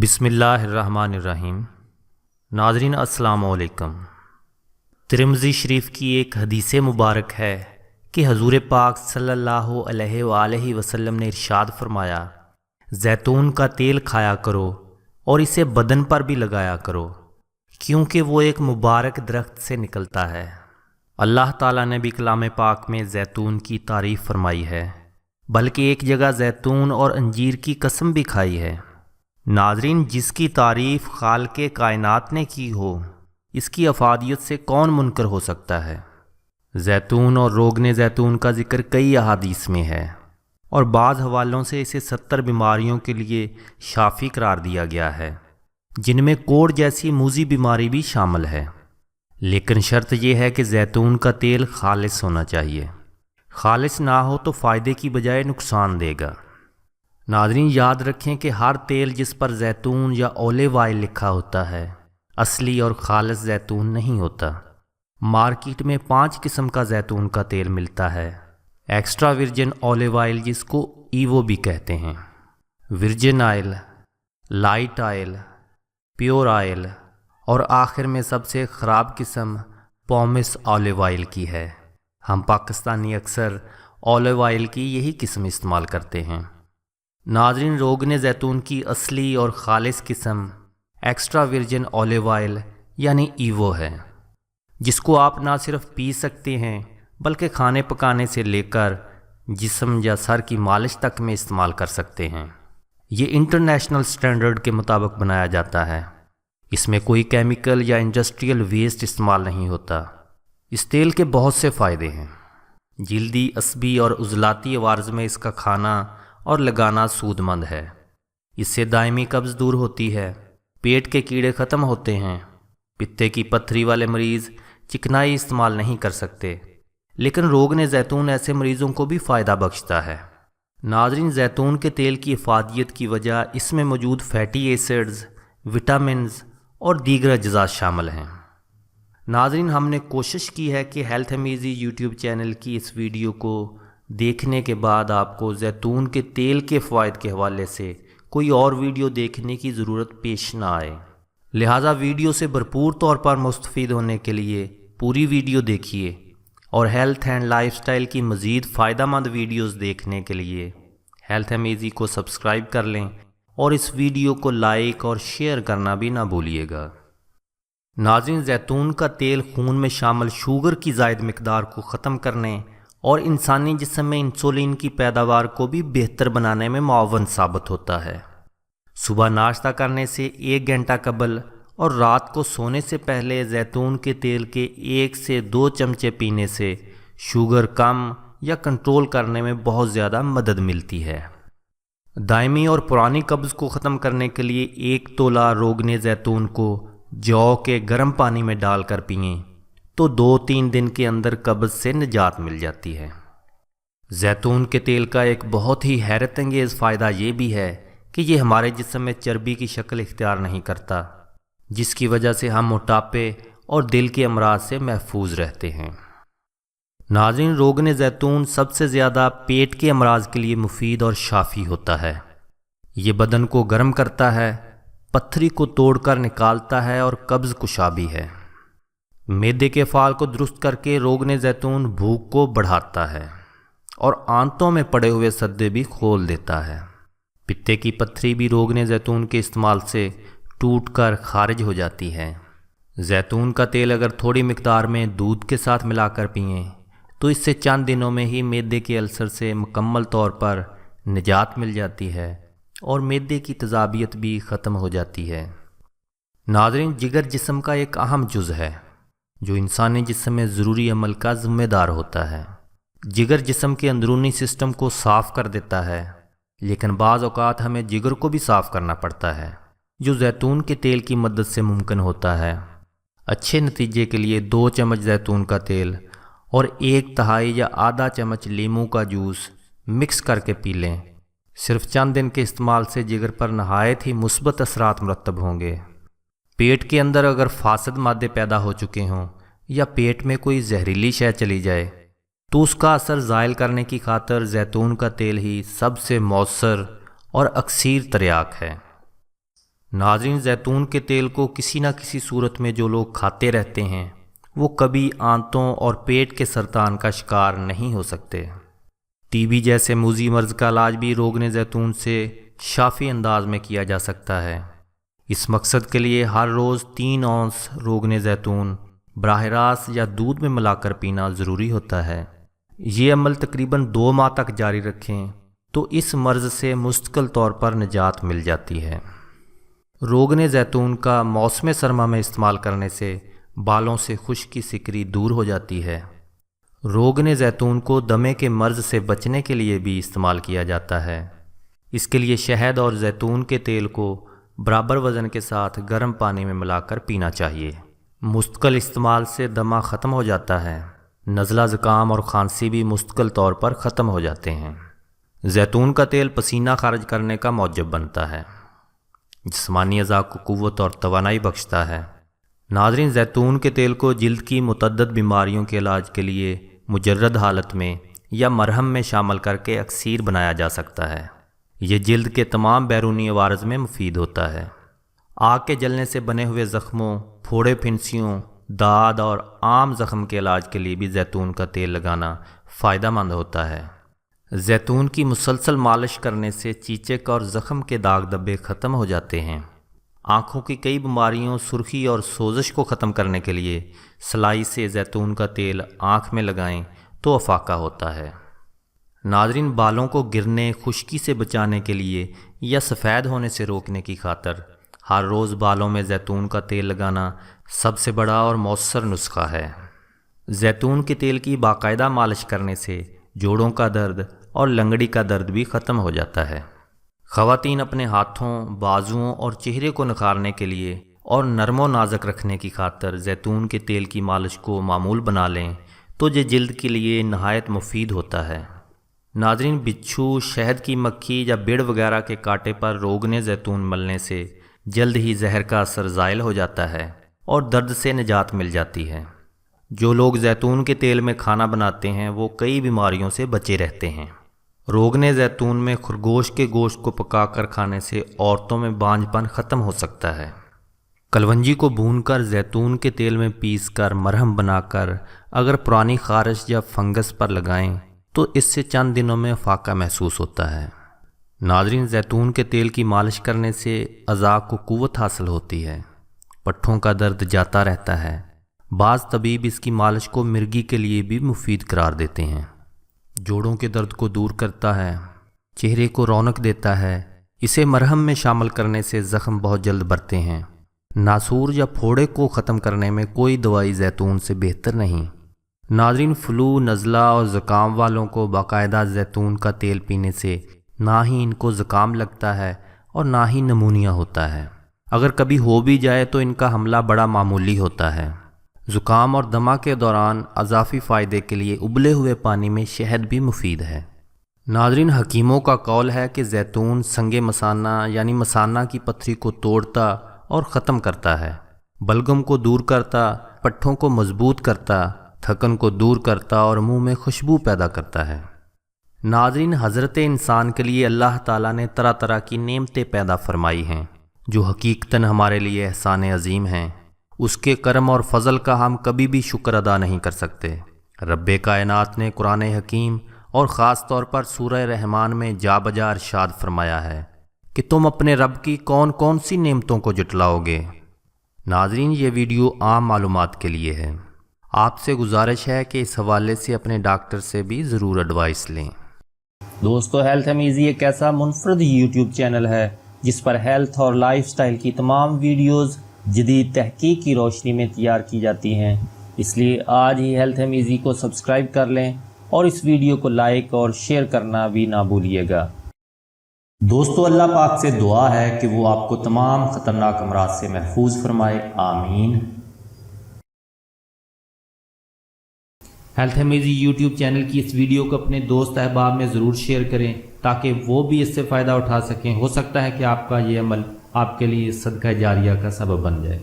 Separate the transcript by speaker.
Speaker 1: بسم اللہ الرحمن الرحیم۔ ناظرین السلام علیکم۔ ترمذی شریف کی ایک حدیث مبارک ہے کہ حضور پاک صلی اللہ علیہ وآلہ وسلم نے ارشاد فرمایا، زیتون کا تیل کھایا کرو اور اسے بدن پر بھی لگایا کرو، کیونکہ وہ ایک مبارک درخت سے نکلتا ہے۔ اللہ تعالیٰ نے بھی کلام پاک میں زیتون کی تعریف فرمائی ہے، بلکہ ایک جگہ زیتون اور انجیر کی قسم بھی کھائی ہے۔ ناظرین، جس کی تعریف خالق کائنات نے کی ہو، اس کی افادیت سے کون منکر ہو سکتا ہے؟ زیتون اور روغن زیتون کا ذکر کئی احادیث میں ہے، اور بعض حوالوں سے اسے 70 بیماریوں کے لیے شافی قرار دیا گیا ہے، جن میں کوڑ جیسی موذی بیماری بھی شامل ہے۔ لیکن شرط یہ ہے کہ زیتون کا تیل خالص ہونا چاہیے۔ خالص نہ ہو تو فائدے کی بجائے نقصان دے گا۔ ناظرین، یاد رکھیں کہ ہر تیل جس پر زیتون یا اولیو آئل لکھا ہوتا ہے، اصلی اور خالص زیتون نہیں ہوتا۔ مارکیٹ میں 5 قسم کا زیتون کا تیل ملتا ہے۔ ایکسٹرا ورجن اولیو آئل، جس کو ایوو بھی کہتے ہیں، virgin oil, light oil, pure oil, اور آخر میں سب سے خراب قسم پومس اولیو آئل کی ہے۔ ہم پاکستانی اکثر اولیو آئل کی یہی قسم استعمال کرتے ہیں۔ ناظرین، روغن زیتون کی اصلی اور خالص قسم ایکسٹرا ورجن اولیو آئل یعنی ایوو ہے، جس کو آپ نہ صرف پی سکتے ہیں بلکہ کھانے پکانے سے لے کر جسم یا سر کی مالش تک میں استعمال کر سکتے ہیں۔ یہ انٹرنیشنل سٹینڈرڈ کے مطابق بنایا جاتا ہے۔ اس میں کوئی کیمیکل یا انڈسٹریل ویسٹ استعمال نہیں ہوتا۔ اس تیل کے بہت سے فائدے ہیں۔ جلدی، عصبی اور عضلاتی عوارض میں اس کا کھانا اور لگانا سود مند ہے۔ اس سے دائمی قبض دور ہوتی ہے، پیٹ کے کیڑے ختم ہوتے ہیں۔ پتے کی پتھری والے مریض چکنائی استعمال نہیں کر سکتے، لیکن روغن زیتون ایسے مریضوں کو بھی فائدہ بخشتا ہے۔ ناظرین، زیتون کے تیل کی افادیت کی وجہ اس میں موجود فیٹی ایسڈز، وٹامنز اور دیگر اجزاء شامل ہیں۔ ناظرین، ہم نے کوشش کی ہے کہ ہیلتھ امیزی یوٹیوب چینل کی اس ویڈیو کو دیکھنے کے بعد آپ کو زیتون کے تیل کے فوائد کے حوالے سے کوئی اور ویڈیو دیکھنے کی ضرورت پیش نہ آئے، لہٰذا ویڈیو سے بھرپور طور پر مستفید ہونے کے لیے پوری ویڈیو دیکھیے، اور ہیلتھ اینڈ لائف سٹائل کی مزید فائدہ مند ویڈیوز دیکھنے کے لیے ہیلتھ امیزی کو سبسکرائب کر لیں، اور اس ویڈیو کو لائک اور شیئر کرنا بھی نہ بھولیے گا۔ ناظرین، زیتون کا تیل خون میں شامل شوگر کی زائد مقدار کو ختم کرنے اور انسانی جسم میں انسولین کی پیداوار کو بھی بہتر بنانے میں معاون ثابت ہوتا ہے۔ صبح ناشتہ کرنے سے 1 گھنٹہ قبل اور رات کو سونے سے پہلے زیتون کے تیل کے 1 سے 2 چمچے پینے سے شوگر کم یا کنٹرول کرنے میں بہت زیادہ مدد ملتی ہے۔ دائمی اور پرانی قبض کو ختم کرنے کے لیے 1 تولہ روغن زیتون کو جو کے گرم پانی میں ڈال کر پئیں تو 2-3 دن کے اندر قبض سے نجات مل جاتی ہے۔ زیتون کے تیل کا ایک بہت ہی حیرت انگیز فائدہ یہ بھی ہے کہ یہ ہمارے جسم میں چربی کی شکل اختیار نہیں کرتا، جس کی وجہ سے ہم موٹاپے اور دل کے امراض سے محفوظ رہتے ہیں۔ ناظرین، روغن زیتون سب سے زیادہ پیٹ کے امراض کے لیے مفید اور شافی ہوتا ہے۔ یہ بدن کو گرم کرتا ہے، پتھری کو توڑ کر نکالتا ہے اور قبض کشا بھی ہے۔ معدے کے فعال کو درست کر کے روغن زیتون بھوک کو بڑھاتا ہے اور آنتوں میں پڑے ہوئے سدے بھی کھول دیتا ہے۔ پتے کی پتھری بھی روغن زیتون کے استعمال سے ٹوٹ کر خارج ہو جاتی ہے۔ زیتون کا تیل اگر تھوڑی مقدار میں دودھ کے ساتھ ملا کر پئیں تو اس سے چند دنوں میں ہی معدے کے السر سے مکمل طور پر نجات مل جاتی ہے اور معدے کی تیزابیت بھی ختم ہو جاتی ہے۔ ناظرین، جگر جسم کا ایک اہم جز ہے جو انسانی جسم میں ضروری عمل کا ذمہ دار ہوتا ہے۔ جگر جسم کے اندرونی سسٹم کو صاف کر دیتا ہے، لیکن بعض اوقات ہمیں جگر کو بھی صاف کرنا پڑتا ہے، جو زیتون کے تیل کی مدد سے ممکن ہوتا ہے۔ اچھے نتیجے کے لیے 2 چمچ زیتون کا تیل اور 1/2 یا آدھا چمچ لیموں کا جوس مکس کر کے پی لیں۔ صرف چند دن کے استعمال سے جگر پر نہایت ہی مثبت اثرات مرتب ہوں گے۔ پیٹ کے اندر اگر فاسد مادے پیدا ہو چکے ہوں یا پیٹ میں کوئی زہریلی شے چلی جائے تو اس کا اثر زائل کرنے کی خاطر زیتون کا تیل ہی سب سے مؤثر اور اکثیر تریاک ہے۔ ناظرین، زیتون کے تیل کو کسی نہ کسی صورت میں جو لوگ کھاتے رہتے ہیں وہ کبھی آنتوں اور پیٹ کے سرطان کا شکار نہیں ہو سکتے۔ ٹی بی جیسے موذی مرض کا علاج بھی روغن زیتون سے شافی انداز میں کیا جا سکتا ہے۔ اس مقصد کے لیے ہر روز 3 اونس روغن زیتون براہ راست یا دودھ میں ملا کر پینا ضروری ہوتا ہے۔ یہ عمل تقریباً 2 ماہ تک جاری رکھیں تو اس مرض سے مستقل طور پر نجات مل جاتی ہے۔ روغن زیتون کا موسم سرما میں استعمال کرنے سے بالوں سے خشکی سکری دور ہو جاتی ہے۔ روغن زیتون کو دمے کے مرض سے بچنے کے لیے بھی استعمال کیا جاتا ہے۔ اس کے لیے شہد اور زیتون کے تیل کو برابر وزن کے ساتھ گرم پانی میں ملا کر پینا چاہیے۔ مستقل استعمال سے دمہ ختم ہو جاتا ہے۔ نزلہ زکام اور کھانسی بھی مستقل طور پر ختم ہو جاتے ہیں۔ زیتون کا تیل پسینہ خارج کرنے کا موجب بنتا ہے، جسمانی اعضاء کو قوت اور توانائی بخشتا ہے۔ ناظرین، زیتون کے تیل کو جلد کی متعدد بیماریوں کے علاج کے لیے مجرد حالت میں یا مرہم میں شامل کر کے اکسیر بنایا جا سکتا ہے۔ یہ جلد کے تمام بیرونی عوارض میں مفید ہوتا ہے۔ آگ کے جلنے سے بنے ہوئے زخموں، پھوڑے پھنسیوں، داد اور عام زخم کے علاج کے لیے بھی زیتون کا تیل لگانا فائدہ مند ہوتا ہے۔ زیتون کی مسلسل مالش کرنے سے چیچک اور زخم کے داغ دھبے ختم ہو جاتے ہیں۔ آنکھوں کی کئی بیماریوں، سرخی اور سوزش کو ختم کرنے کے لیے سلائی سے زیتون کا تیل آنکھ میں لگائیں تو افاقہ ہوتا ہے۔ ناظرین، بالوں کو گرنے، خشکی سے بچانے کے لیے یا سفید ہونے سے روکنے کی خاطر ہر روز بالوں میں زیتون کا تیل لگانا سب سے بڑا اور مؤثر نسخہ ہے۔ زیتون کے تیل کی باقاعدہ مالش کرنے سے جوڑوں کا درد اور لنگڑی کا درد بھی ختم ہو جاتا ہے۔ خواتین اپنے ہاتھوں، بازوؤں اور چہرے کو نکھارنے کے لیے اور نرم و نازک رکھنے کی خاطر زیتون کے تیل کی مالش کو معمول بنا لیں تو یہ جلد کے لیے نہایت مفید ہوتا ہے۔ ناظرین، بچھو، شہد کی مکھی یا بڑ وغیرہ کے کانٹے پر روغن زیتون ملنے سے جلد ہی زہر کا اثر زائل ہو جاتا ہے اور درد سے نجات مل جاتی ہے۔ جو لوگ زیتون کے تیل میں کھانا بناتے ہیں وہ کئی بیماریوں سے بچے رہتے ہیں۔ روغن زیتون میں خرگوش کے گوشت کو پکا کر کھانے سے عورتوں میں بانجھ پن ختم ہو سکتا ہے۔ کلونجی کو بھون کر زیتون کے تیل میں پیس کر مرہم بنا کر اگر پرانی خارش یا فنگس پر لگائیں تو اس سے چند دنوں میں فاقہ محسوس ہوتا ہے۔ ناظرین، زیتون کے تیل کی مالش کرنے سے اعضاء کو قوت حاصل ہوتی ہے، پٹھوں کا درد جاتا رہتا ہے۔ بعض طبیب اس کی مالش کو مرگی کے لیے بھی مفید قرار دیتے ہیں۔ جوڑوں کے درد کو دور کرتا ہے، چہرے کو رونق دیتا ہے۔ اسے مرہم میں شامل کرنے سے زخم بہت جلد بھرتے ہیں۔ ناسور یا پھوڑے کو ختم کرنے میں کوئی دوائی زیتون سے بہتر نہیں۔ ناظرین، فلو، نزلہ اور زکام والوں کو باقاعدہ زیتون کا تیل پینے سے نہ ہی ان کو زکام لگتا ہے اور نہ ہی نمونیا ہوتا ہے۔ اگر کبھی ہو بھی جائے تو ان کا حملہ بڑا معمولی ہوتا ہے۔ زکام اور دمہ کے دوران اضافی فائدے کے لیے ابلے ہوئے پانی میں شہد بھی مفید ہے۔ ناظرین، حکیموں کا قول ہے کہ زیتون سنگ مثانہ یعنی مثانہ کی پتھری کو توڑتا اور ختم کرتا ہے، بلغم کو دور کرتا، پٹھوں کو مضبوط کرتا، تھکن کو دور کرتا اور منہ میں خوشبو پیدا کرتا ہے۔ ناظرین، حضرت انسان کے لیے اللہ تعالیٰ نے طرح طرح کی نعمتیں پیدا فرمائی ہیں جو حقیقتاً ہمارے لیے احسان عظیم ہیں۔ اس کے کرم اور فضل کا ہم کبھی بھی شکر ادا نہیں کر سکتے۔ رب کائنات نے قرآن حکیم اور خاص طور پر سورہ رحمان میں جا بجا ارشاد فرمایا ہے کہ تم اپنے رب کی کون کون سی نعمتوں کو جٹلاؤ گے۔ ناظرین، یہ ویڈیو عام معلومات کے لیے ہے۔ آپ سے گزارش ہے کہ اس حوالے سے اپنے ڈاکٹر سے بھی ضرور ایڈوائس لیں۔
Speaker 2: دوستو، ہیلتھ امیزی ایک ایسا منفرد یوٹیوب چینل ہے جس پر ہیلتھ اور لائف سٹائل کی تمام ویڈیوز جدید تحقیق کی روشنی میں تیار کی جاتی ہیں۔ اس لیے آج ہی ہیلتھ امیزی کو سبسکرائب کر لیں اور اس ویڈیو کو لائک اور شیئر کرنا بھی نہ بھولیے گا۔ دوستو، اللہ پاک سے دعا ہے کہ وہ آپ کو تمام خطرناک امراض سے محفوظ فرمائے، آمین۔ ہیلتھ امیزی یوٹیوب چینل کی اس ویڈیو کو اپنے دوست احباب میں ضرور شیئر کریں تاکہ وہ بھی اس سے فائدہ اٹھا سکیں۔ ہو سکتا ہے کہ آپ کا یہ عمل آپ کے لیے صدقہ جاریہ کا سبب بن جائے۔